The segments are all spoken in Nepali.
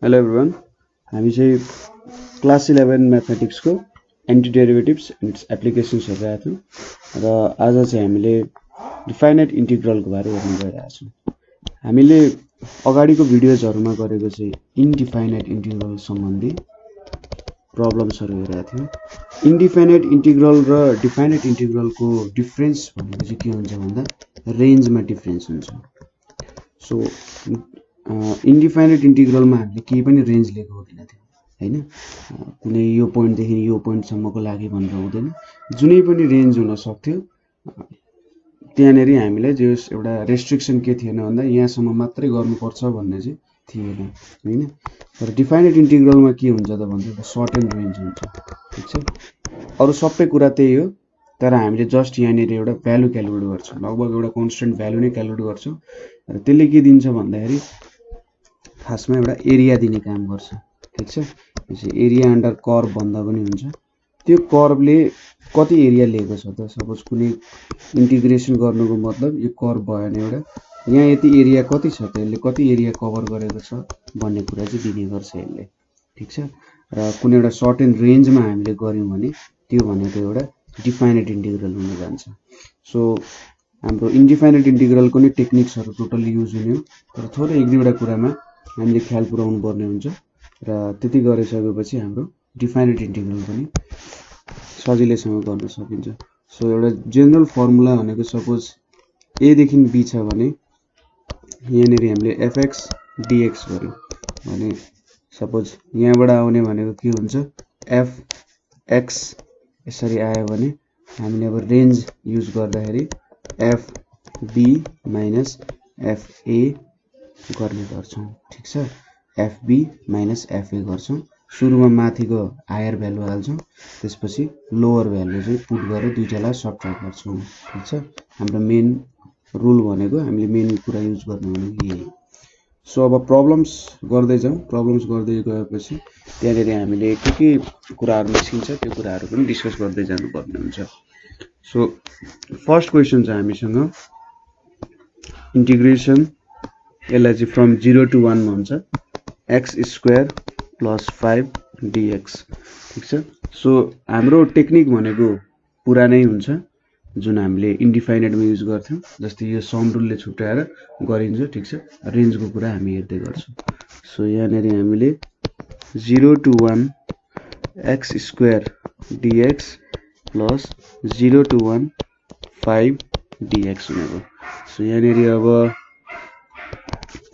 हेलो एभ्रिवान हामी चाहिँ क्लास 11 म्याथमेटिक्स को anti derivatives and its applications हेरेका थियौं र आज चाहिँ हामीले डिफाइनाइट इन्टिग्रल को बारे हेर्न गइरहेका छौं। हामीले अगाडिको भिडियोजहरुमा गरेको चाहिँ इन्डिफाइनाइट इन्टिग्रल सम्बन्धी प्रब्लम्सहरु हेरेका थियौं। इन्डिफाइनाइट इन्टिग्रल र डिफाइनाइट इन्टिग्रल को डिफरेन्स भनेको चाहिँ के हुन्छ भन्दा रेन्जमा डिफरेन्स हुन्छ। सो इन्डिफाइनाइट इन्टिग्रलमा हामीले केही पनि रेन्ज लिएको हुँदैन थियो हैन, कुनै यो पोइन्ट देखि यो पोइन्ट सम्मको लागि भनेर हुँदैन, जुनै पनि रेन्ज हुन सक्थ्यो। त्यहाँनेरि हामीलाई जो एउटा रेस्ट्रिक्सन के थिएन भन्दा यहाँसम्म मात्रै गर्नुपर्छ भन्ने चाहिँ थिएन हैन। तर डिफाइनाइट इन्टिग्रलमा के हुन्छ त भन्दा एउटा सर्टेन रेन्ज हुन्छ, ठीक छ। अरु सबै कुरा त्यही हो, तर हामीले जस्ट यहाँनेरि एउटा भ्यालु क्याल्कुलेट गर्छौं, लगभग एउटा कन्स्टेन्ट भ्यालु नै क्याल्कुलेट गर्छौं र त्यसले के दिन्छ भन्दाखेरि खासमा एउटा एरिया दिने काम गर्छ, ठीक छ। यसो एरिया अन्डर कर्व भन्दा पनि हुन्छ। त्यो कर्वले कति एरिया लिएको छ त, सपोज कुनै इन्टिग्रेसन गर्नुको मतलब यो कर्व भयो भने एउटा यहाँ यति एरिया कति छ त, यसले कति एरिया कभर गरेको छ भन्ने कुरा चाहिँ दिने गर्छ यसले, ठीक छ। र कुनै एउटा सर्टेन रेन्जमा हामीले गर्यौं भने त्यो भनेको एउटा डिफाइनाइट इन्टिग्रल हुन जान्छ। सो हाम्रो इन्डिफाइनाइट इन्टिग्रलको नै टेक्निक्सहरु टोटली युज हुने हो, तर थोरै एक दुईवटा कुरामा हामीले ख्याल पुर्याउनु पर्ने हुन्छ र त्यति गरिसकेपछि हाम्रो डिफाइनाइट इन्टिग्रल पनि सजिलैसँग गर्न सकिन्छ। सो एउटा जनरल फर्मुला भनेको सपोज a देखि b छ भने यहाँनेरि हामीले fx dx गर्यौं भने सपोज यहाँबाट आउने भनेको के हुन्छ fx यसरी आयो भने हामीले अब रेन्ज युज गर्दाखेरि fb माइनस fa गर्ने गर्छौं, ठीक छ। fb माइनस fa गर्छौं, सुरुमा माथिको हायर भ्यालु हाल्छौं, त्यसपछि लोअर भ्यालु चाहिँ पुट गरेर दुईटालाई सबट्र्याक्ट गर्छौं, ठीक छ। हाम्रो मेन रुल भनेको हामीले मेन कुरा युज गर्ने भनेको यही। सो अब प्रब्लम्स गर्दै जाउँ। प्रब्लम्स गर्दै गएपछि त्यहाँनेरि हामीले के कुराहरु निस्किन्छ त्यो कुराहरु पनि डिस्कस गर्दै जानुपर्ने हुन्छ। सो फर्स्ट क्वेशन छ हामीसँग इन्टिग्रेसन, यसलाई चाहिँ फ्रम 0 to 1 मा हुन्छ x स्क्वायर प्लस 5 dx, ठीक छ। सो हाम्रो टेक्निक भनेको पुरानै हुन्छ जुन हामीले इन्डिफाइनाइटमा युज गर्थ्यौं, जस्तै यो सम रुलले छुट्याएर गरिन्छ, ठीक छ। रेन्जको कुरा हामी हेर्दै गर्छौं। सो यहाँनेरि हामीले 0 to 1 x square dx plus 0 to 1 5 dx हुनेको। सो यहाँनेरि अब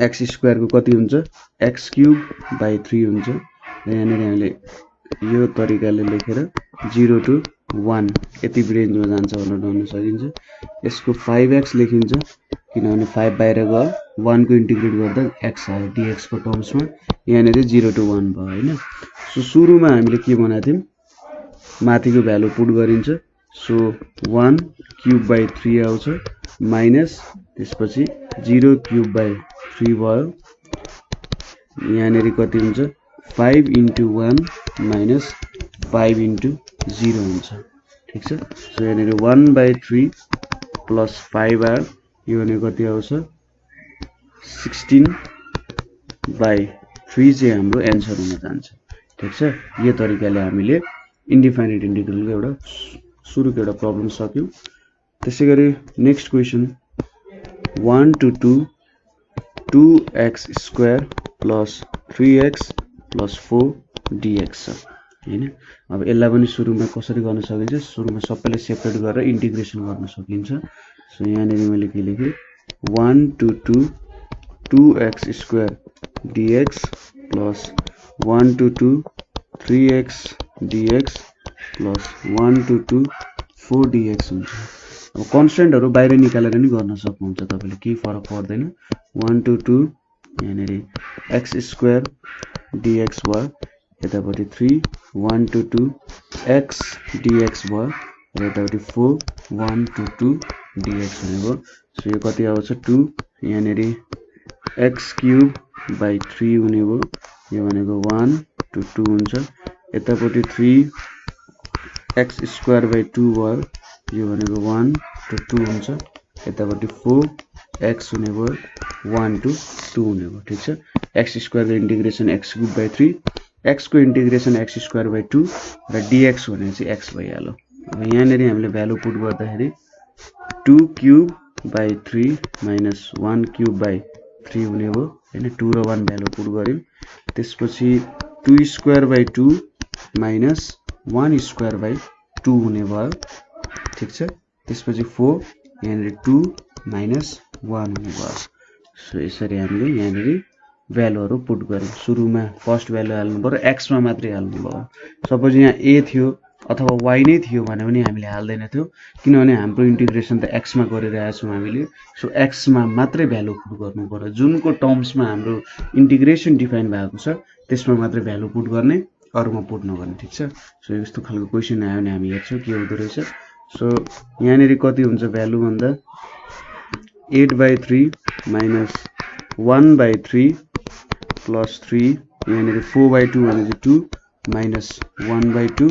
x स्क्वायर को कति हुन्छ x क्यूब बाइ 3 हुन्छ र यहाँनेरि हामीले यो तरिकाले लेखेर 0 to 1 यति रेन्जमा जान्छ भनेर भन्न सकिन्छ। यसको 5x लेखिन्छ किनभने 5 बाहिर गयो, 1 को इन्टिग्रेट गर्दा x आयो dx को टर्म्समा, यहाँनेरि 0 to 1 भयो हैन। सो सुरुमा हामीले के बनाएको थियौं, माथिको भ्यालु पुट गरिन्छ। सो 1 क्यूब बाइ 3 आउँछ माइनस त्यसपछि 0 क्यूब बाइ 3 भयो, यहाँनेरि कति हुन्छ 5 into 1 माइनस 5 into 0 हुन्छ, ठीक छ। सो यहाँनेरि 1/3 प्लस 5 आयो, यो भने कति आउँछ 16/3 चाहिँ हाम्रो एन्सर हुन जान्छ, ठीक छ। यो तरिकाले हामीले इन्डिफाइनाइट इन्टिग्रलको एउटा सुरुको एउटा प्रब्लम सक्यौं। त्यसैगरी next question 1 to 2 2x square plus 3x plus 4 dx छ हैन। अब यसलाई पनि सुरुमा कसरी गर्न सकिन्छ, सुरुमा सबैलाई सेपरेट गरेर इन्टिग्रेसन गर्न सकिन्छ। सो यहाँनेरि मैले के लेखे 1 to 2 2x square dx plus 1 to 2 3x dx plus 1 to 2 4 dx हुन्छ। अब कन्स्टेन्टहरु बाहिर निकालेर नि गर्न सक्नुहुन्छ तपाईले, केही फरक पर्दैन। 1 to 2 यहाँनेरि x स्क्वायर dx भयो, यतापटि 3 1 to 2 x dx भयो र यतापटि 4 1 to 2 dx भनेको। सो यो कति आउँछ 2, यहाँनेरि x क्यूब बाइ 3 हुने भयो, यो भनेको 1 to 2 हुन्छ, यतापटि 3 x स्क्वायर बाइ 2 भयो, यो भनेको 1 to 2 हुन्छ यतापट्टि 4x हुने भयो 1 to 2 हुने भयो ठीक छ। x स्क्वायर को integration x cube by 3 x को इन्टिग्रेसन x स्क्वायर बाई 2 र dx भने चाहिँ x भइहाल्यो। अब यहाँनेरि हामीले भ्यालु पुट गर्दाखेरि 2 cube by 3 minus 1 cube by 3 हुने भयो हैन। 2 र 1 भ्यालु पुट गर्यौं। त्यसपछि 2 square by 2 minus 1 square by 2 हुने भयो ठीक छ। त्यसपछि 4 यहाँनेरि 2 माइनस 1 हुने भयो। सो यसरी हामीले यहाँनेरि भ्यालुहरु पुट गर्यौं। सुरुमा फर्स्ट भ्यालु हाल्नु पर्यो x मा मात्रै हाल्नु भयो। सपोज यहाँ a थियो अथवा y नै थियो भने पनि हामीले हाल्दैन थियो किनभने हाम्रो इन्टिग्रेसन त x मा गरिरहेछौं हामीले। सो x मा मात्रै भ्यालु पुट गर्नु पर्यो। जुनको टर्म्समा हाम्रो इन्टिग्रेसन डिफाइन भएको छ त्यसमा मात्रै भ्यालु पुट गर्ने, अरुमा पुट नगर्ने ठीक छ। सो यस्तो खालको क्वेशन आयो भने हामी हेर्छौं के हुँदो रहेछ। सो यहाँनेरि कति हुन्छ भ्यालु भन्दा 8/3 माइनस 1/3 प्लस 3 यहाँनेरि 4/2 भने चाहिँ 2 माइनस 1/2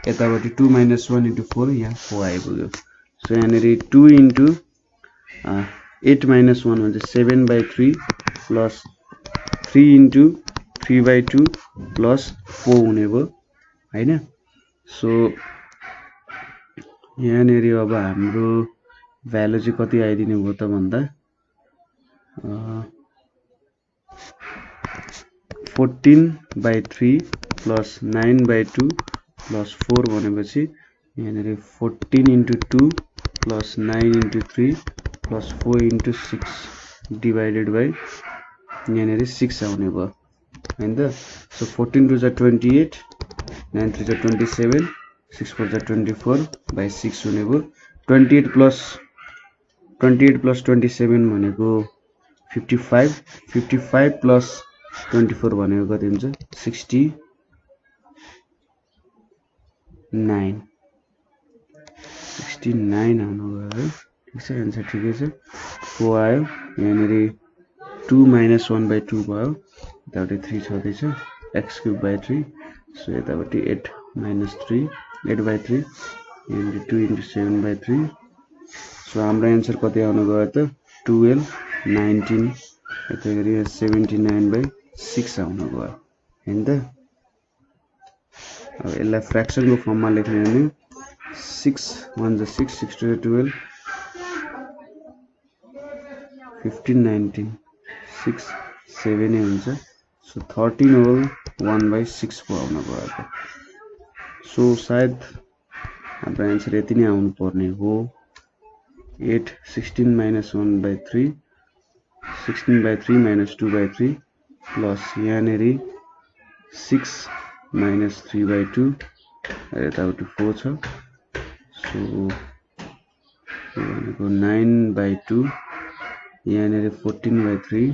यतापट्टि 2 माइनस 1 into 4 यहाँ 4 आइपुग्यो। सो यहाँनेरि 2 into 8 माइनस 1 भने चाहिँ 7/3 प्लस 3 into 3/2 प्लस 4 हुने भयो हैन। सो यहाँनेरि अब हाम्रो भ्यालु चाहिँ कति आइदिने भयो त भन्दा 14/3 प्लस 9/2 प्लस 4 भनेपछि यहाँनेरि 14 into 2 plus 9 into 3 plus 4 into 6 divided by यहाँनेरि 6 आउने भयो हैन त। सो 14 2 जा 28 9 3 जा 27 6 4 जा 24 बाई 6 हुने भयो। 28 प्लस 27 भनेको 55 55 प्लस 24 भनेको कति हुन्छ 69 आउनु भयो ठीक छ। आन्सर ठिकै छ 4 आयो। यहाँनेरि 2 माइनस 1/2 भयो यतापट्टि 3 छँदैछ x क्यूब बाई 3। सो यतापट्टि 8 माइनस 3 8/3 यहाँनेरि 2 into 7/3। सो हाम्रो एन्सर कति आउनु गयो त 12 19 यसैगरी 79/6 आउनु गयो हैन त। अब यसलाई फ्र्याक्सन को फर्ममा लेख्ने हो भने 6 1 जा 6 6 2 जा 12 15 19 6 7 नै हुन्छ। सो 13 होल 1/6 पो आउनु गयो। सो सायद हाम्रो एन्सर यति नै आउनु पर्ने हो 8 16 माइनस 1/3 16/3 माइनस 2/3 प्लस यहाँनेरि 6 माइनस 3/2 यतापट्टि 4 छ। सो भनेको 9/2 यहाँनेरि 14/3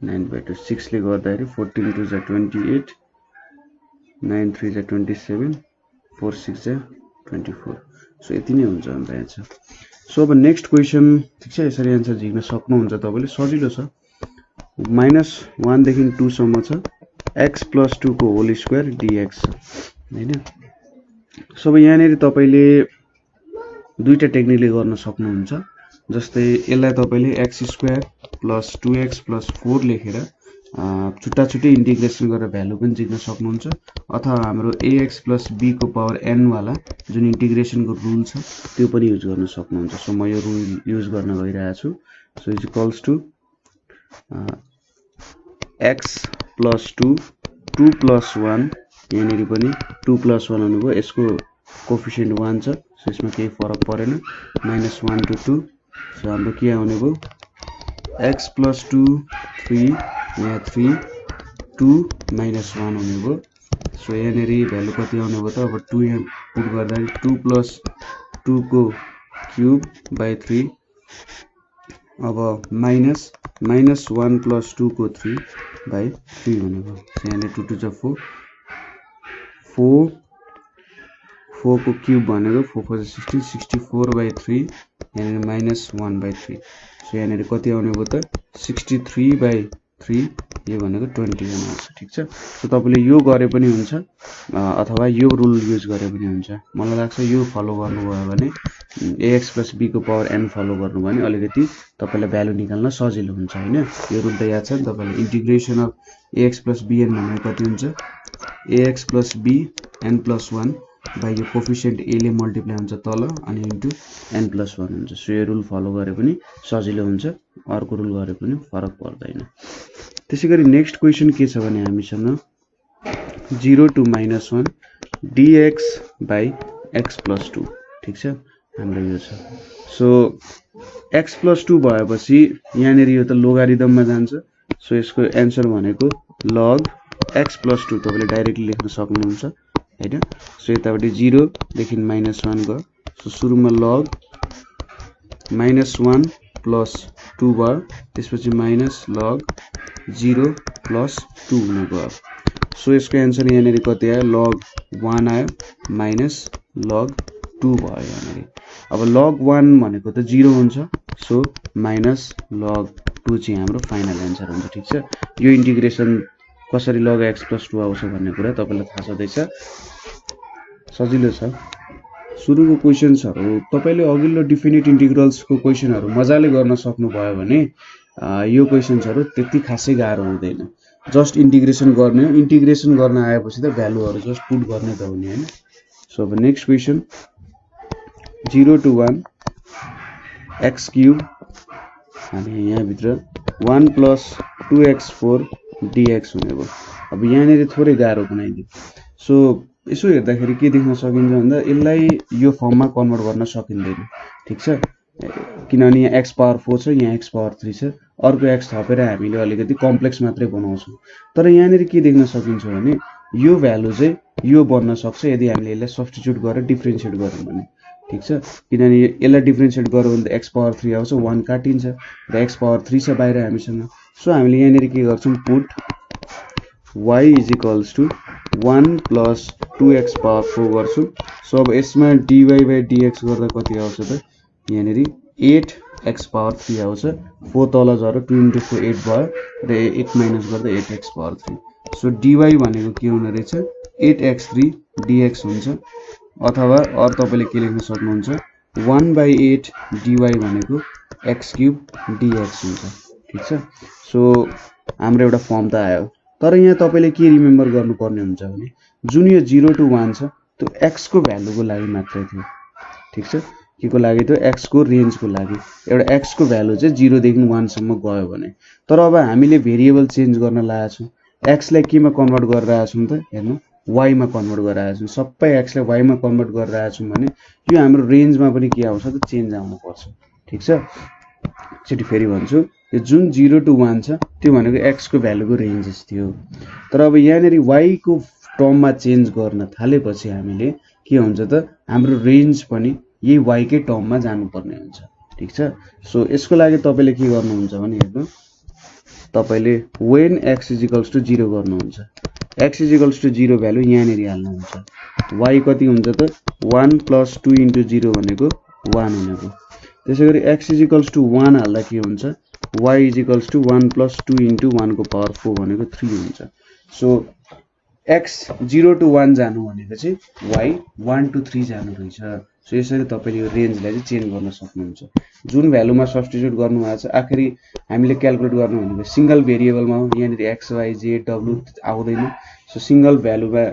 9/2 6 ले गर्दाखेरि 14 2 जा 28 9 3 जा 27 4 6 जा 24। सो यति नै हुन्छ हाम्रो एन्सर। सो अब नेक्स्ट क्वेशन ठीक छ। यसरी एन्सर झिक्न सक्नुहुन्छ तपाईले सजिलो छ। -1 देखि 2 सम्म छ x + 2 को होल स्क्वायर dx हैन। सो अब यहाँनेरि तपाईले दुईटा टेक्निकले गर्न सक्नुहुन्छ। जस्तै यसलाई तपाईले x² + 2x + 4 लेखेर छुट्टा छुट्टै इन्टिग्रेसन गरेर भ्यालु पनि झिक्न सक्नुहुन्छ अथवा हाम्रो ax + b को पावर n वाला जुन इन्टिग्रेसन को रुल छ त्यो पनि युज गर्न सक्नुहुन्छ। सो म यो रुल युज गर्न गइरहेको छु। So is equals to x + 2 2 + 1 यहाँनेरि पनि 2 + 1 हुनुभयो। यसको कोएफिसिएन्ट 1 छ सो यसमा केही फरक परेन -1 to 2। सो हाम्रो के आउने भयो x + 2 3 यहाँ 3 2 - 1 हुने भयो। सो यहाँनेरि भ्यालु कति आउने भयो त अब 2 यहाँ पुट गर्दा 2 + 2 को क्यूब बाई 3 अब माइनस -1 + 2 को 3 बाई 3 हुने भयो। सो यहाँ 2 2 जा 4 4 4 को क्यूब भनेको 4 4 जा 16 64/3 यहाँ -1/3। सो यहाँ कति आउने भयो त 63/3 यो भनेको 21 आउँछ ठीक छ। सो तपाईले यो गरे पनि हुन्छ अथवा यो रुल युज गरे पनि हुन्छ। मलाई लाग्छ यो फलो गर्नुभयो भने ax प्लस b को पावर n फलो गर्नु भने अलिकति तपाईलाई भ्यालु निकाल्न सजिलो हुन्छ हैन। यो रुल त याद छ नि तपाईलाई। Integration of ax plus bn भनेको कति हुन्छ ax plus b n plus 1 by यो कोफिसिएन्ट a ले मल्टिप्लाई हुन्छ तल अनि इन्टु n प्लस 1 हुन्छ। सो यो रुल फलो गरे पनि सजिलो हुन्छ, अर्को रुल गरे पनि फरक पर्दैन। त्यसैगरी नेक्स्ट क्वेशन के छ भने हामीसँग 0 to -1 dx by x plus 2 ठीक छ हाम्रो यो छ। सो x plus 2 भएपछि यहाँनेर यो त लोगारिदममा जान्छ। सो यसको एन्सर भनेको log x plus 2 तपाईले डाइरेक्टली लेख्न सक्नुहुन्छ हैन। सो यतापटि 0 देखि -1 गयो। सो सुरुमा log -1 plus 2 भयो, त्यसपछि माइनस log 0 plus 2 हुने गयो। सो यसको एन्सर यहाँनेर कति आयो log 1 आयो माइनस log 2 भयो यहाँनेर। अब log 1 भनेको त 0 हुन्छ। सो माइनस log 2 चाहिँ हाम्रो फाइनल एन्सर हुन्छ ठीक छ। यो इन्टिग्रेसन कसरी log x plus 2 आउँछ भन्ने कुरा तपाईलाई थाहा छदैछ, सजिलो छ। सुरुको क्वेशन्सहरु तपाईले अघिल्लो डिफिनिट इन्टिग्रल्सको क्वेशनहरु मजाले गर्न सक्नु भयो भने यो क्वेशन्सहरु त्यति खासै गाह्रो हुँदैन। जस्ट इन्टिग्रेसन गर्ने हो, इन्टिग्रेसन गर्न आएपछि त भ्यालुहरु जस्ट पुट गर्ने त हुने हैन। सो अब next question 0 to 1 x cube अनि यहाँ भित्र 1 plus 2x4 dx हुने भयो। अब यहाँनेर थोरै गाह्रो बनाइदियो। सो यसो हेर्दाखेरि के देख्न सकिन्छ भन्दा यसलाई यो फर्ममा कन्भर्ट गर्न सकिँदैन ठीक छ, किनभने यहाँ x पावर 4 छ, यहाँ x पावर 3 छ, अर्को x थपेर हामीले अलिकति कम्प्लेक्स मात्रै बनाउँछौं। तर यहाँनेर के देख्न सकिन्छ भने यो भ्यालु चाहिँ यो बन्न सक्छ यदि हामीले यसलाई सब्स्टिट्युट गरेर डिफरेन्शिएट गर्यौं भने ठीक छ। किनभने यसलाई डिफरेन्शिएट गर्यो भने त x पावर 3 आउँछ, 1 काटिन्छ र x पावर 3 छ बाहिर हामीसँग। सो हामीले यहाँनेर के गर्छौं put y is equals to 1 plus 2x power 4 गर्छु। सो अब यसमा dy by dx गर्दा कति आउँछ त यहाँनेर 8x power 3 आउँछ। 4 तल झर्यो 2 into 4 8 भयो र 8 माइनस गर्दा 8x power 3। सो dy भनेको के हुने रहेछ 8x3 dx हुन्छ, अथवा अरु तपाईले के लेख्न सक्नुहुन्छ 1/8 dy भनेको x क्यूब dx हुन्छ ठीक छ। सो हाम्रो एउटा फर्म त आयो। तर यहाँ तपाईले के रिमेम्बर गर्नुपर्ने हुन्छ भने जुन यो 0 to 1 छ त्यो x को भ्यालुको लागि मात्रै थियो ठीक छ। के को लागि थियो x को रेन्जको लागि। एउटा x को भ्यालु चाहिँ 0 देखि 1 सम्म गयो भने। तर अब हामीले भेरिएबल चेन्ज गर्न लागेका छौं, x लाई केमा कन्भर्ट गरिरहेका छौं त हेर्नु y मा कन्भर्ट गरिरहेका छौं। सबै x लाई y मा कन्भर्ट गरिरहेका छौं भने यो हाम्रो रेन्जमा पनि के आउँछ त चेन्ज आउनु पर्छ ठीक छ। एकचोटी फेरि भन्छु, यो जुन 0 to 1 छ त्यो भनेको x को भ्यालुको रेन्जेस थियो। तर अब यहाँनेर y को टर्ममा चेन्ज गर्न थालेपछि हामीले के हुन्छ त हाम्रो रेन्ज पनि यही y कै टर्ममा जानुपर्ने हुन्छ ठीक छ। सो यसको लागि तपाईले के गर्नुहुन्छ भने हेर्नु तपाईले when x is equals to 0 गर्नुहुन्छ। x is equals to 0 value यहाँनेर हाल्नुहुन्छ। y कति हुन्छ त 1 plus 2 into 0 भनेको 1 हुनेको। त्यसैगरी x is equals to 1 हाल्दा के हुन्छ y is equals to 1 plus 2 into 1 को पावर 4 भनेको 3 हुन्छ। सो x 0 to 1 जानु भनेको चाहिँ y 1 to 3 जानु रहेछ। सो यसरी तपाईले यो रेन्जलाई चाहिँ चेन्ज गर्न सक्नुहुन्छ। जुन भ्यालुमा सब्स्टिट्युट गर्नु भएको छ आखिरी हामीले क्याल्कुलेट गर्नु भनेको सिंगल भेरिएबलमा हो, यहाँनेर x y z w आउँदैन। सो सिंगल भ्यालुमा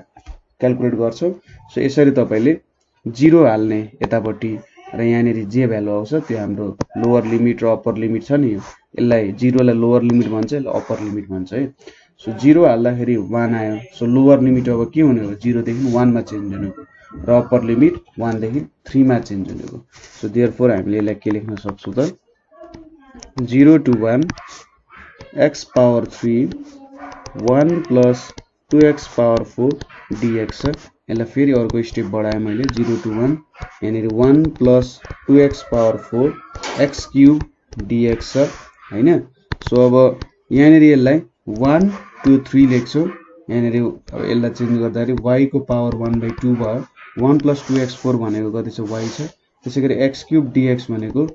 क्याल्कुलेट गर्छौं। सो यसरी तपाईले 0 हाल्ने यतापट्टि र यहाँनेर जे भ्यालु आउँछ त्यो हाम्रो लोअर लिमिट र अप्पर लिमिट छ नि, यसलाई 0 लाई लोअर लिमिट भन्छ, यसलाई अप्पर लिमिट भन्छ है। सो 0 हाल्दाखेरि 1 आयो। सो लोअर लिमिट अब के हुने हो 0 देखि 1 मा चेन्ज हुने हो र अप्पर लिमिट 1 देखि 3 मा चेन्ज हुने हो। सो देयरफोर हामीले यसलाई के लेख्न सक्छौं त 0 to 1 x power 3 1 plus 2x power 4 dx छ। यसलाई फेरि अर्को स्टेप बढाए मैले 0 to 1 यहाँनेर 1 plus 2x power 4 x cube dx छ हैन। सो अब यहाँनेर यसलाई 1 2 3 लेख्छौं। यहाँनेर अब यसलाई चेन्ज गर्दाखेरि y को पावर 1/2 भयो। 1 plus 2x 4 भनेको कति छ y छ। त्यसैगरी x cube dx भनेको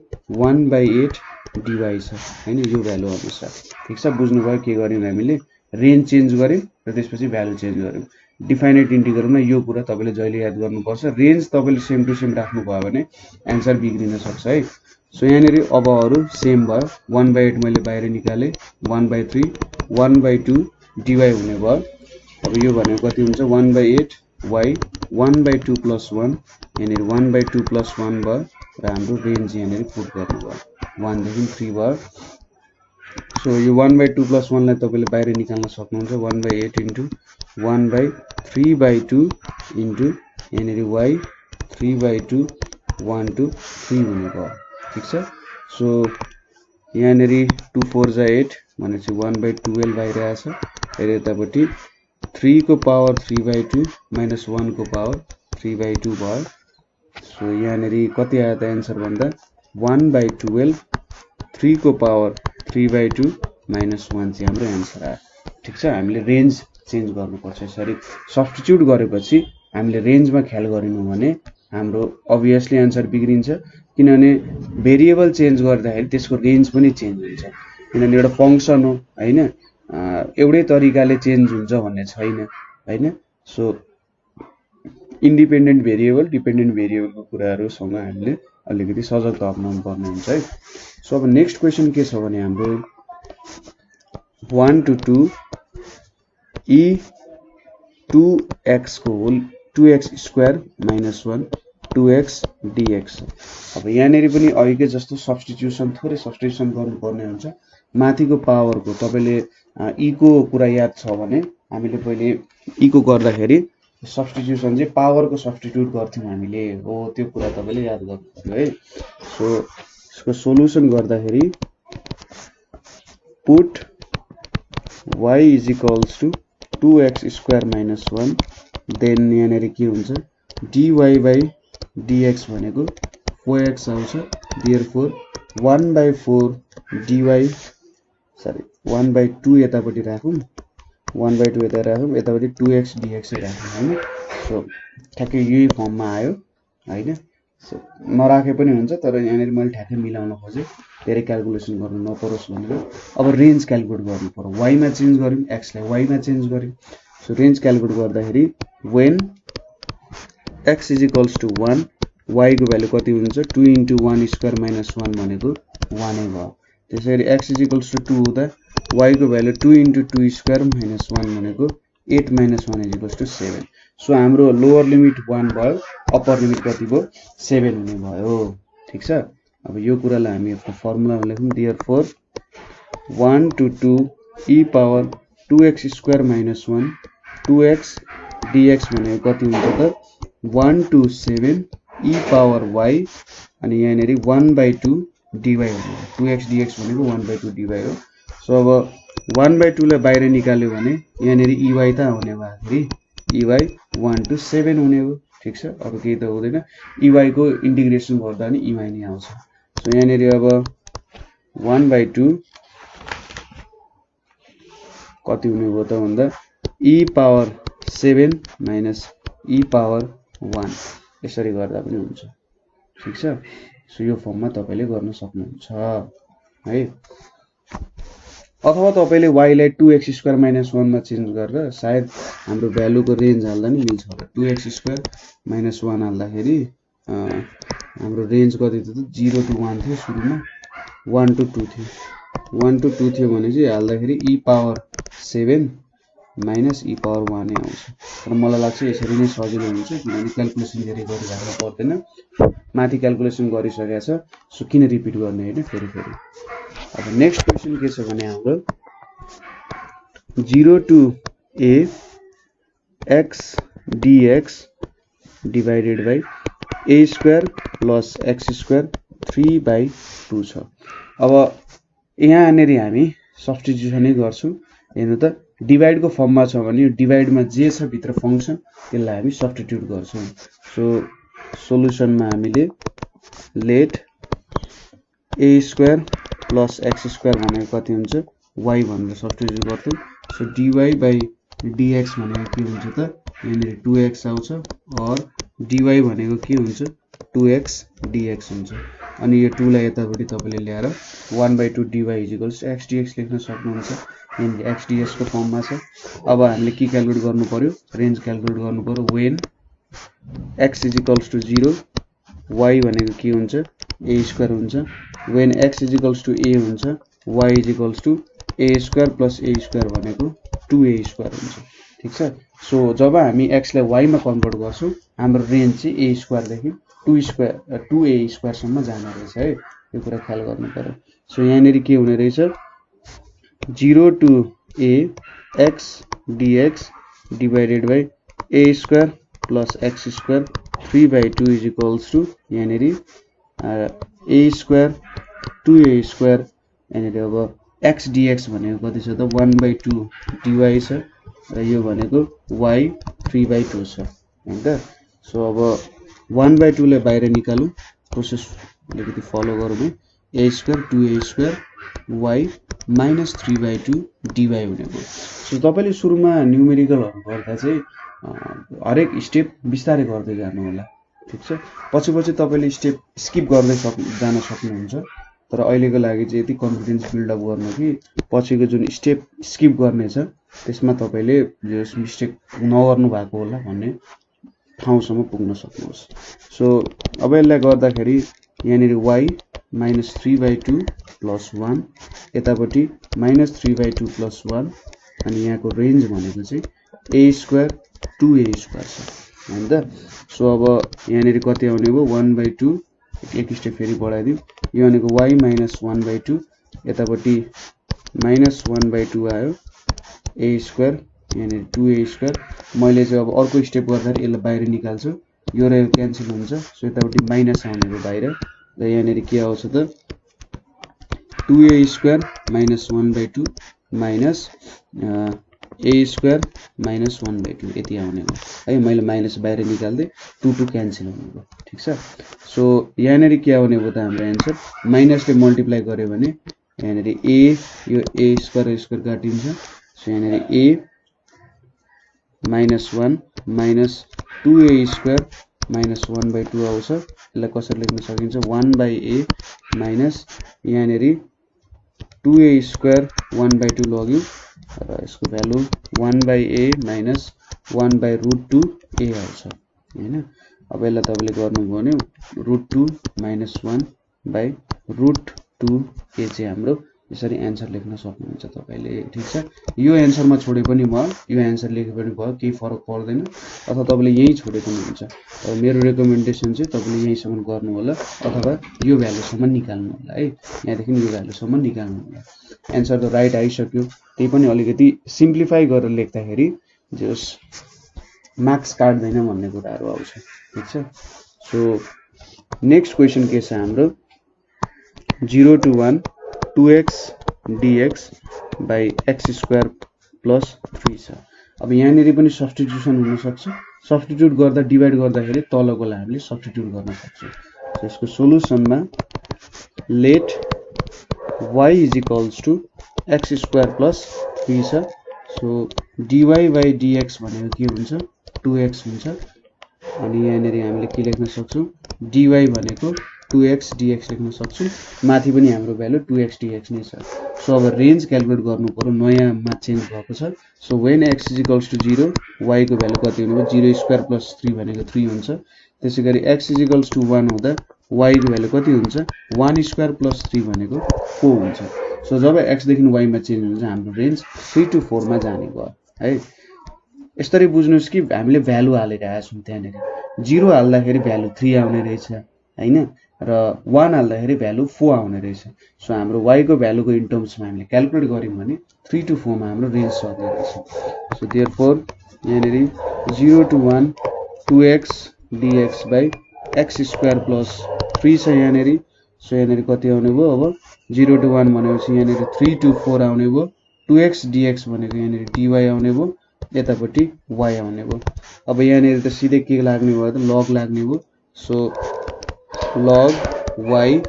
1/8 dy छ हैन, यो भ्यालु अनुसार ठीक छ। बुझ्नु भयो के गर्यौं हामीले रेन्ज चेन्ज गर्यौं र त्यसपछि भ्यालु चेन्ज गर्यौं। डिफाइनाइट इन्टिग्रलमा यो कुरा तपाईले जहिले याद गर्नुपर्छ रेन्ज तपाईले सेम टु सेम राख्नु भयो भने आन्सर बिग्रिन सक्छ है सो यहाँनेरि अब अरु सेम भयो 1/8 मैले बाहिर निकाले 1/3 1/2 dy हुने भयो अब यो भनेको कति हुन्छ 1/8 y 1/2 + 1 यहाँनेरि 1/2 + 1 भयो र हाम्रो रेन्ज यहाँनेरि पुट गर्नु भयो 1 देखि 3 भयो सो यो 1/2 + 1 लाई तपाईले बाहिर निकाल्न सक्नुहुन्छ 1/8 इन्टु 1/3/2 इन्टु यहाँनेरि y 3/2 1 to 3 हुने भयो ठीक छ सो यहाँनेरि 2 4 जा 8 भनेपछि 1/12 बाहिर आछ र यतापट्टि 3 को पावर 3/2 minus 1 को पावर 3/2 भयो सो यहाँनेरि कति आयो त आन्सर भन्दा 1/12 3 को पावर 3/2 minus 1 चाहिँ हाम्रो आन्सर आयो ठीक छ हामीले रेन्ज चेन्ज गर्नुपर्छ यसरी सब्स्टिट्युट गरेपछि हामीले रेन्जमा ख्याल गरिनु भने हाम्रो obviously आन्सर बिग्रिन्छ किनभने भेरिएबल चेन्ज गर्दाखेरि त्यसको रेन्ज पनि चेन्ज हुन्छ किनभने एउटा फंक्सन हो हैन एउटै तरिकाले चेन्ज हुन्छ भन्ने छैन हैन सो इन्डिपेन्डेन्ट भेरिएबल डिपेन्डेन्ट भेरिएबलको कुराहरुसँग हामीले अलिकति सजगता अपनाउनु पर्ने हुन्छ है सो अब नेक्स्ट क्वेशन के छ भने हाम्रो 1 to 2 e 2x को whole 2x square minus 1 2x dx अब यहाँनेरि पनि अघिकै जस्तो सब्स्टिट्युसन थोरै सब्स्टिट्युसन गर्नुपर्ने हुन्छ माथिको पावरको तपाईले e को कुरा याद छ भने हामीले पहिले e को गर्दाखेरि सब्स्टिट्युसन चाहिँ पावरको सब्स्टिट्युट गर्थ्यौं हामीले हो त्यो कुरा तपाईले याद गर्नुपर्छ है सो यसको सोलुसन गर्दाखेरि put y = 2x square minus 1 then यहाँनेरि के हुन्छ dy by dx भनेको 4x आउँछ therefore 1/4 dy 1/2 यतापट्टि राखौं 1/2 यता राखौं यतापट्टि 2x dx राखौं हैन सो ठ्याक्कै यही फर्ममा आयो हैन सो नराखे पनि हुन्छ तर यहाँनेरि मैले ठ्याक्कै मिलाउन खोजे धेरै क्याल्कुलेसन गर्नु नपरोस् भनेर अब रेन्ज क्याल्कुलेट गर्नु पर्यो y मा चेन्ज गर्यौं x लाई y मा चेन्ज गर्यौं सो रेन्ज क्याल्कुलेट गर्दाखेरि when x = 1 y को भ्यालु कति हुन्छ 2 * 1 स्क्वायर minus 1 भनेको 1 नै भयो त्यसैगरी x = 2 हुँदा y को भ्यालु 2 * 2 स्क्वायर minus 1 भनेको 8 - 1 = 7 सो हाम्रो लोअर लिमिट 1 भयो अप्पर लिमिट कति भयो 7 हुने भयो ठीक छ अब यो कुरालाई हामी आफ्नो फर्मुलामा लेखौं therefore 1 to 2 e power 2x square minus 1 2x dx भनेको कति हुन्छ त 1 to 7 e power y अनि यहाँनेरि 1/2 dy हो 2x dx भनेको 1/2 dy हो सो अब 1/2 लाई बाहिर निकाल्यो भने यहाँनेरि ey त हुने भएखेरि ey 1 to 7 हुने हो ठीक छ अब केही त हुँदैन ey को इन्टिग्रेसन गर्दा नि ey नै आउँछ सो यहाँनेरि अब 1/2 कति हुने भयो त भन्दा e power 7 minus e power 1 यसरी गर्दा पनि हुन्छ ठीक छ सो यो फर्ममा तपाईले गर्न सक्नुहुन्छ है अथवा तपाईले y लाई 2x स्क्वायर minus 1 मा चेन्ज गरेर सायद हाम्रो भ्यालुको रेन्ज हाल्दा नि मिल्छ होला 2x स्क्वायर minus 1 हाल्दाखेरि हाम्रो रेन्ज कति थियो 0 to 1 थियो सुरुमा 1 to 2 थियो 1 to 2 थियो भने चाहिँ हाल्दाखेरि e power 7 minus e power 1 नै आउँछ तर मलाई लाग्छ यसरी नै सजिलो हुन्छ किनभने क्याल्कुलेसन धेरै गरिराख्नु पर्दैन माथि क्याल्कुलेसन गरिसकेको छ सो किन रिपिट गर्ने हैन फेरि अब नेक्स्ट क्वेशन के छ भने हाम्रो 0 to a x dx divided by a square plus x square 3/2 छ अब यहाँनेरि हामी सब्स्टिट्युसन नै गर्छौं हेर्नु त डिवाइड को फर्ममा छ भने यो डिवाइड मा जे छ भित्र फंक्सन त्यसलाई हामी सब्स्टिट्युट गर्छौं सो सोलुसनमा हामीले let a square plus x square भनेको कति हुन्छ y भनेर सब्स्टिट्युट गर्छौं सो dy by dx भनेको के हुन्छ त यहाँनेरि 2x आउँछ और dy भनेको के हुन्छ 2x dx हुन्छ अनि यो 2 लाई यतापट्टि तपाईले ल्याएर 1/2 dy = x dx लेख्न सक्नुहुन्छ यहाँनिर x ds को फर्ममा छ। अब हामीले के क्याल्कुलेट गर्नु पर्यो, रेन्ज क्याल्कुलेट गर्नु पर्यो। When x is equals to 0 y भनेको के हुन्छ a स्क्वायर हुन्छ। When x is equals to a हुन्छ y is equals to a square plus a square भनेको 2a स्क्वायर हुन्छ। ठीक छ। सो जब हामी x लाई y मा कन्भर्ट गर्छौं हाम्रो रेन्ज चाहिँ a स्क्वायर देखि 2a स्क्वायर सम्म जाने रहेछ है, यो कुरा ख्याल गर्नु पर्यो। सो यहाँनिर के हुने रहेछ 0 to a x dx divided by a square plus x square 3/2 is equals to यहाँनिर a square 2a square यहाँनिर अब x dx भनेको कति छ त 1/2 dy छ र यो भनेको y 3/2 छ हैन त। सो अब 1/2 लाई बाहिर निकालौं, प्रोसेस अलिकति फलो गरौँ है। a square 2a square y minus 3/2 dy हुने भयो। सो तपाईले सुरुमा न्यूमेरिकलहरु गर्दा चाहिँ हरेक स्टेप बिस्तारै गर्दै जानु होला। ठीक छ। पछि तपाईले स्टेप स्किप गर्दै जान सक्नुहुन्छ, तर अहिलेको लागि चाहिँ यति कन्फिडेन्स बिल्ड अप गर्नु कि पछिको जुन स्टेप स्किप गर्ने छ त्यसमा तपाईले जस मिस्टेक नगर्नु भएको होला भन्ने ठाउँसम्म पुग्न सक्नुहोस्। सो अब यसलाई गर्दाखेरि यहाँनिर y minus 3/2 plus 1 यतापट्टि minus 3/2 plus 1 अनि यहाँको रेन्ज भनेको चाहिँ a square 2a square छ हैन त। सो अब यहाँनिर कति आउने भयो 1/2 एक स्टेप फेरि बढाइदिउँ, यो भनेको y minus 1/2 यतापट्टि minus 1/2 आयो a square यहाँनिर 2a square। मैले चाहिँ अब अर्को स्टेप गर्दाखेरि यसलाई बाहिर निकाल्छु, यो र यो क्यान्सल हुन्छ। सो यतापट्टि माइनस आउने भयो बाहिर र यहाँनिर के आउँछ त 2a square minus 1/2 minus a square minus 1/2 यति आउने हो है। मैले माइनस बाहिर निकाल्दै 2 क्यान्सल हुने भयो। ठीक छ। सो यहाँनिर के आउने भयो त हाम्रो आन्सर माइनसले मल्टिप्लाई गर्यो भने यहाँनिर a यो a स्क्वायर काटिन्छ। सो यहाँनिर a minus 1 minus 2a square minus 1/2 आउँछ। यसलाई कसरी लेख्न सकिन्छ 1/a minus यहाँनिर 2a square 1/2 लग्यो र यसको भ्यालु 1/a minus 1/√2a आउँछ हैन। अब यसलाई तपाईले गर्नुभयो भने √2 minus 1/√2a चाहिँ हाम्रो यसरी एन्सर लेख्न सक्नुहुन्छ तपाईले। ठीक छ। यो एन्सरमा छोडे पनि म यो एन्सर लेखे पनि भयो, केही फरक पर्दैन, अथवा तपाईले यही छोडे पनि हुन्छ। तर मेरो रेकमेन्डेसन चाहिँ तपाईले यहीसम्म गर्नु होला अथवा यो भ्यालुसम्म निकाल्नु होला है, यहाँदेखि यो भ्यालुसम्म निकाल्नु होला। एन्सर त राइट आइसक्यो, त्यही पनि अलिकति सिम्प्लिफाई गरेर लेख्दाखेरि जस मार्क्स काट्दैन भन्ने कुराहरु आउँछ। ठीक छ। सो नेक्स्ट क्वेशन के छ हाम्रो 0 to 1 2x dx by x square plus 3 छ। अब यहाँनिर पनि सब्स्टिट्युसन हुन सक्छ, सब्स्टिट्युट गर्दा डिवाइड गर्दाखेरि तलकोलाई हामीले सब्स्टिट्युट गर्न सक्छौं। सो यसको सोलुसनमा late y is equals to x square plus 3 छ। सो dy by dx भनेको के हुन्छ 2x हुन्छ अनि यहाँनिर हामीले के लेख्न सक्छौं dy भनेको 2x dx लेख्न सक्छौं, माथि पनि हाम्रो भ्यालु 2x dx नै छ। सो अब रेन्ज क्याल्कुलेट गर्नु पर्यो, नयाँमा चेन्ज भएको छ। So when x is equals to 0 y को भ्यालु कति हुने भयो 0 स्क्वायर प्लस 3 भनेको 3 हुन्छ। त्यसैगरी x is equals to 1 हुँदा y को भ्यालु कति हुन्छ 1 स्क्वायर प्लस 3 भनेको 4 हुन्छ। सो जब x देखि y मा चेन्ज हुन्छ हाम्रो रेन्ज 3 to 4 मा जाने भयो है। यसरी बुझ्नुस् कि हामीले भ्यालु हालिरहेका छौं, त्यहाँनेर 0 हाल्दाखेरि भ्यालु 3 आउने रहेछ हैन र 1 हाल्दाखेरि भ्यालु 4 आउने रहेछ। सो हाम्रो y को भ्यालुको इन टर्म्समा हामीले क्याल्कुलेट गर्यौं भने 3 to 4 मा हाम्रो रेन्ज सर्ने रहेछ। सो देयरफोर यहाँनेर 0 to 1 2x dx by x square plus 3 छ यहाँनेर। सो यहाँनेर कति आउने भयो अब 0 to 1 भनेपछि यहाँनेर 3 to 4 आउने भयो, 2x dx भनेको यहाँनेर dy आउने भयो, यतापट्टि y आउने भयो। अब यहाँनेर त सिधै के लाग्ने भयो त log लाग्ने भयो। सो log y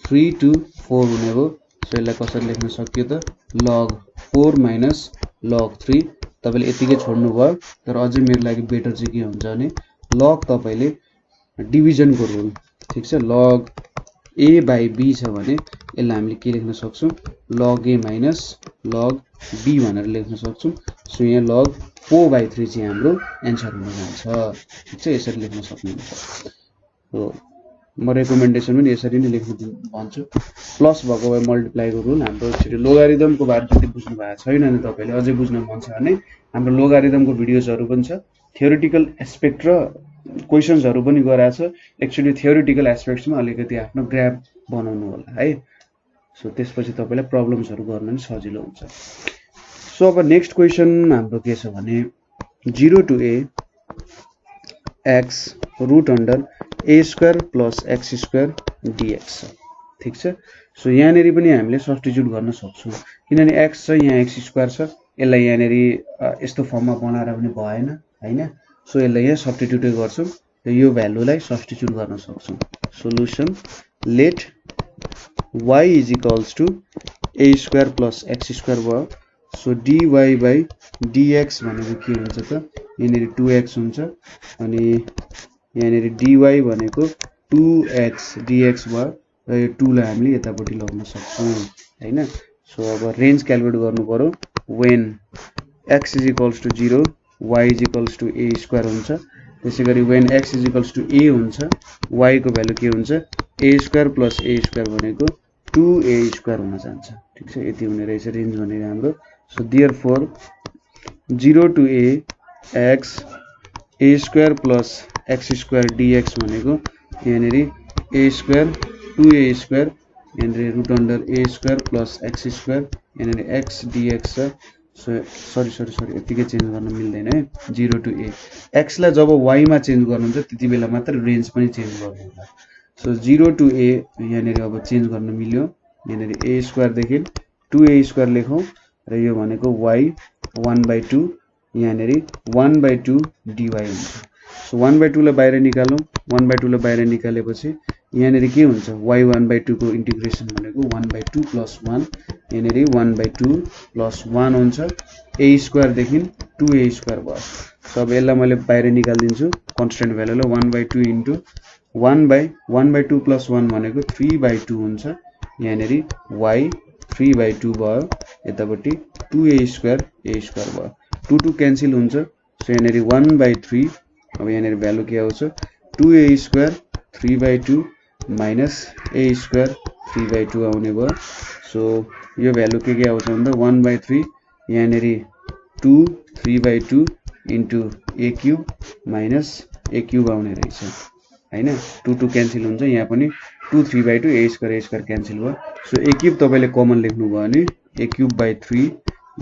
3 to 4 हुने भयो। सो यसलाई कसरी लेख्न सकियो त log 4 minus log 3। तपाईले यतिकै छोड्नु भयो, तर अझै मेरो लागि बेटर चाहिँ के हुन्छ भने log तपाईले डिभिजन को रुल। ठीक छ। log a by b छ भने यसलाई हामीले के लेख्न सक्छौं log a minus log b भनेर लेख्न सक्छौँ। सो यहाँ log 4/3 चाहिँ हाम्रो एन्सर हुन जान्छ। ठिक छ, यसरी लेख्न सक्नुहुन्छ। हो, म रेकमेन्डेसन पनि यसरी नै लेख्नु भन्छु। प्लस भएको भए मल्टिप्लाईको रुल हाम्रो छिटो लोगारिदमको बारे जति बुझ्नु भएको छैन भने तपाईँले अझै बुझ्न मन छ भने हाम्रो लोगारिदमको भिडियोजहरू पनि छ। थ्योरिटिकल एस्पेक्ट र क्वेसन्सहरू पनि गराएको छ। एक्चुअली थ्योरिटिकल एस्पेक्ट्समा अलिकति आफ्नो ग्राफ बनाउनु होला है। सो त्यसपछि तपाईँलाई प्रब्लम्सहरू गर्न पनि सजिलो हुन्छ। सो अब नेक्स्ट क्वेसन हाम्रो के छ भने 0 to a x root under a square plus x square dx छ। ठिक छ, सो यहाँनेरि पनि हामीले सब्स्टिट्युट गर्न सक्छौँ किनभने x छ, यहाँ x स्क्वायर छ। यसलाई यहाँनेरि यस्तो फर्ममा बनाएर पनि भएन हैन। सो यसलाई यहाँ सब्स्टिट्युट गर्छौँ र यो भ्यालुलाई सब्स्टिट्युट गर्न सक्छौँ। Solution let y is equals to a square plus x square भयो। सो dy बाई dx भनेको के हुन्छ त, यहाँनेरि 2x हुन्छ अनि यहाँनेरि dy भनेको 2x dx भयो र यो 2 लाई हामीले यतापट्टि लग्न सक्छौँ हैन। सो अब रेन्ज क्याल्कुलेट गर्नु पर्यो। when x is equals to 0 y is equals to a square हुन्छ। त्यसैगरी when x is equals to a हुन्छ y को भ्यालु के हुन्छ a square plus a square भनेको 2a स्क्वायर हुन जान्छ। ठिक छ, यति हुने रहेछ रेन्ज भनेको हाम्रो। So therefore 0 to a x a square plus x square dx भनेको यहाँनेरि a स्क्वायर 2a स्क्वायर यहाँनेरि root under a square plus x square यहाँनेरि x dx छ। सो सरी यतिकै चेन्ज गर्न मिल्दैन है। 0 to a x लाई जब y मा चेन्ज गर्नुहुन्छ त्यति बेला मात्र रेन्ज पनि चेन्ज गर्नु होला। सो 0 to a यहाँनेरि अब चेन्ज गर्न मिल्यो। यहाँनेरि a स्क्वायर देखि 2a स्क्वायर लेखौँ र यो भनेको y 1/2 यहाँनेरि 1/2 dy हुन्छ। सो 1/2 लाई बाहिर निकालौँ। 1/2 लाई बाहिर निकालेपछि यहाँनेरि के हुन्छ y 1/2 को इन्टिग्रेसन भनेको 1/2 प्लस 1 यहाँनेरि 1/2 प्लस 1 हुन्छ। a स्क्वायर देखि 2a स्क्वायर भयो। सो अब यसलाई मैले बाहिर निकालिदिन्छु कन्स्टेन्ट भ्यालुलाई 1/2 इन्टु 1/2 प्लस 1 भनेको 3/2 हुन्छ। यहाँनेरि y 3/2 भयो, यतापट्टि 2a स्क्वायर भयो। 2 2 क्यान्सल हुन्छ। सो यहाँनेरि 1/3 अब यहाँनेरि भ्यालु के आउँछ 2a square 3/2 minus a square 3/2 आउने भयो। सो यो भ्यालु के आउँछ भन्दा 1/3 यहाँनेरि 2 3/2 into a cube minus a cube आउने रहेछ हैन। 2 2 क्यान्सल हुन्छ, यहाँ पनि 2 3/2 a स्क्वायर क्यान्सल भयो। सो a क्युब तपाईले कमन लेख्नु भयो भने a क्युब बाइ 3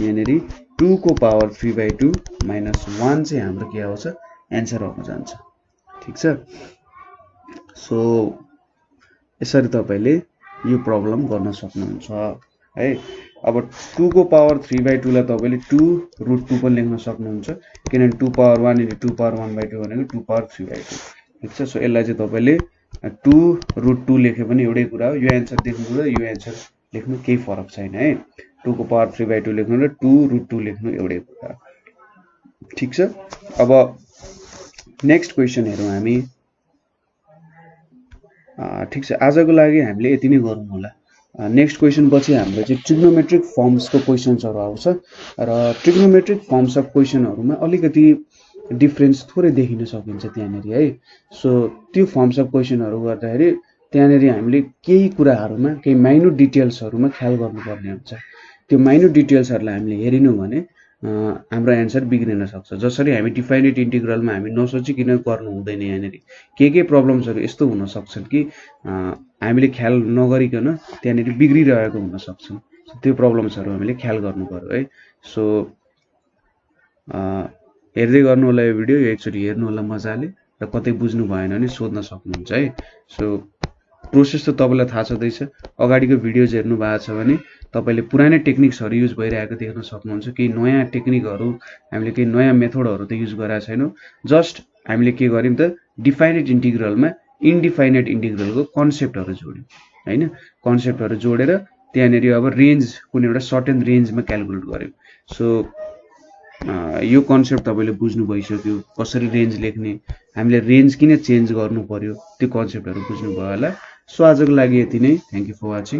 यहाँनेरि 2 को पावर 3/2 माइनस 1 चाहिँ हाम्रो के आउँछ एन्सर आउन जान्छ। ठिक छ, सो यसरी तपाईले यो प्रब्लम गर्न सक्नुहुन्छ है। अब 2 को पावर 3/2 लाई तपाईले 2 रुट 2 पनि लेख्न सक्नुहुन्छ किनभने 2 पावर 1 इन्टु 2 पावर 1/2 भनेको 2 पावर 3/2। ठिक छ, सो यसलाई चाहिँ तपाईले 2 रुट 2 लेखे पनि एउटै कुरा हो। यो एन्सर देख्नु र यो एन्सर लेख्नु केही फरक छैन है। 2 को पावर 3/2 लेख्नु र 2 रुट 2 लेख्नु एउटै कुरा। ठिक छ, अब नेक्स्ट क्वेसन हेरौँ हामी। ठिक छ, आजको लागि हामीले यति नै गरौँ होला। नेक्स्ट क्वेसन पछि हाम्रो चाहिँ ट्रिग्नोमेट्रिक फर्म्सको क्वेसन्सहरू आउँछ र ट्रिग्नोमेट्रिक फर्म्स अफ क्वेसनहरूमा अलिकति डिफरेन्स थोरै देखिन सकिन्छ त्यहाँनेरि है। सो त्यो फर्म्स अफ क्वेसनहरू गर्दाखेरि त्यहाँनेरि हामीले केही कुराहरूमा केही माइन्युट डिटेल्सहरूमा ख्याल गर्नुपर्ने हुन्छ। त्यो माइन्युट डिटेल्सहरूलाई हामीले हेरिनौँ भने हाम्रो एन्सर बिग्रिन सक्छ। जसरी हामी डिफाइनेट इन्टिग्रलमा हामी नसोचिकन गर्नु हुँदैन। यहाँनेरि के प्रब्लम्सहरू यस्तो हुन सक्छन् कि हामीले ख्याल नगरिकन त्यहाँनेरि बिग्रिरहेको हुन सक्छन्। त्यो प्रब्लम्सहरू हामीले ख्याल गर्नु पर्यो है। सो हेर्दै गर्नु होला यो भिडियो, एकचोटि हेर्नु होला मजाले र कतै बुझ्नु भएन भने सोध्न सक्नुहुन्छ है। सो प्रोसेस त तपाईलाई थाहा छँदैछ। अगाडिको भिडियोज हेर्नु भएको छ भने तपाईले पुरानै टेक्निक्सहरू युज भइरहेको देख्न सक्नुहुन्छ। केही नयाँ टेक्निकहरू हामीले केही नयाँ मेथडहरू त युज गरेका छैनौँ। जस्ट हामीले के गर्यौँ त डिफाइनेट इन्टिग्रलमा इन्डिफाइनेट इन्टिग्रलको कन्सेप्टहरू जोड्यौँ हैन। कन्सेप्टहरू जोडेर त्यहाँनेरि अब रेन्ज कुनै एउटा सर्टेन रेन्जमा क्याल्कुलेट गर्यौँ। सो यो कन्सेप्ट तपाईले बुझ्नु भइसक्यो। कसरी रेन्ज लेख्ने, हामीले रेन्ज किन चेन्ज गर्नु पर्यो, त्यो कन्सेप्टहरू बुझ्नु भयो होला। सो आजको लागि यति नै। Thank you for watching.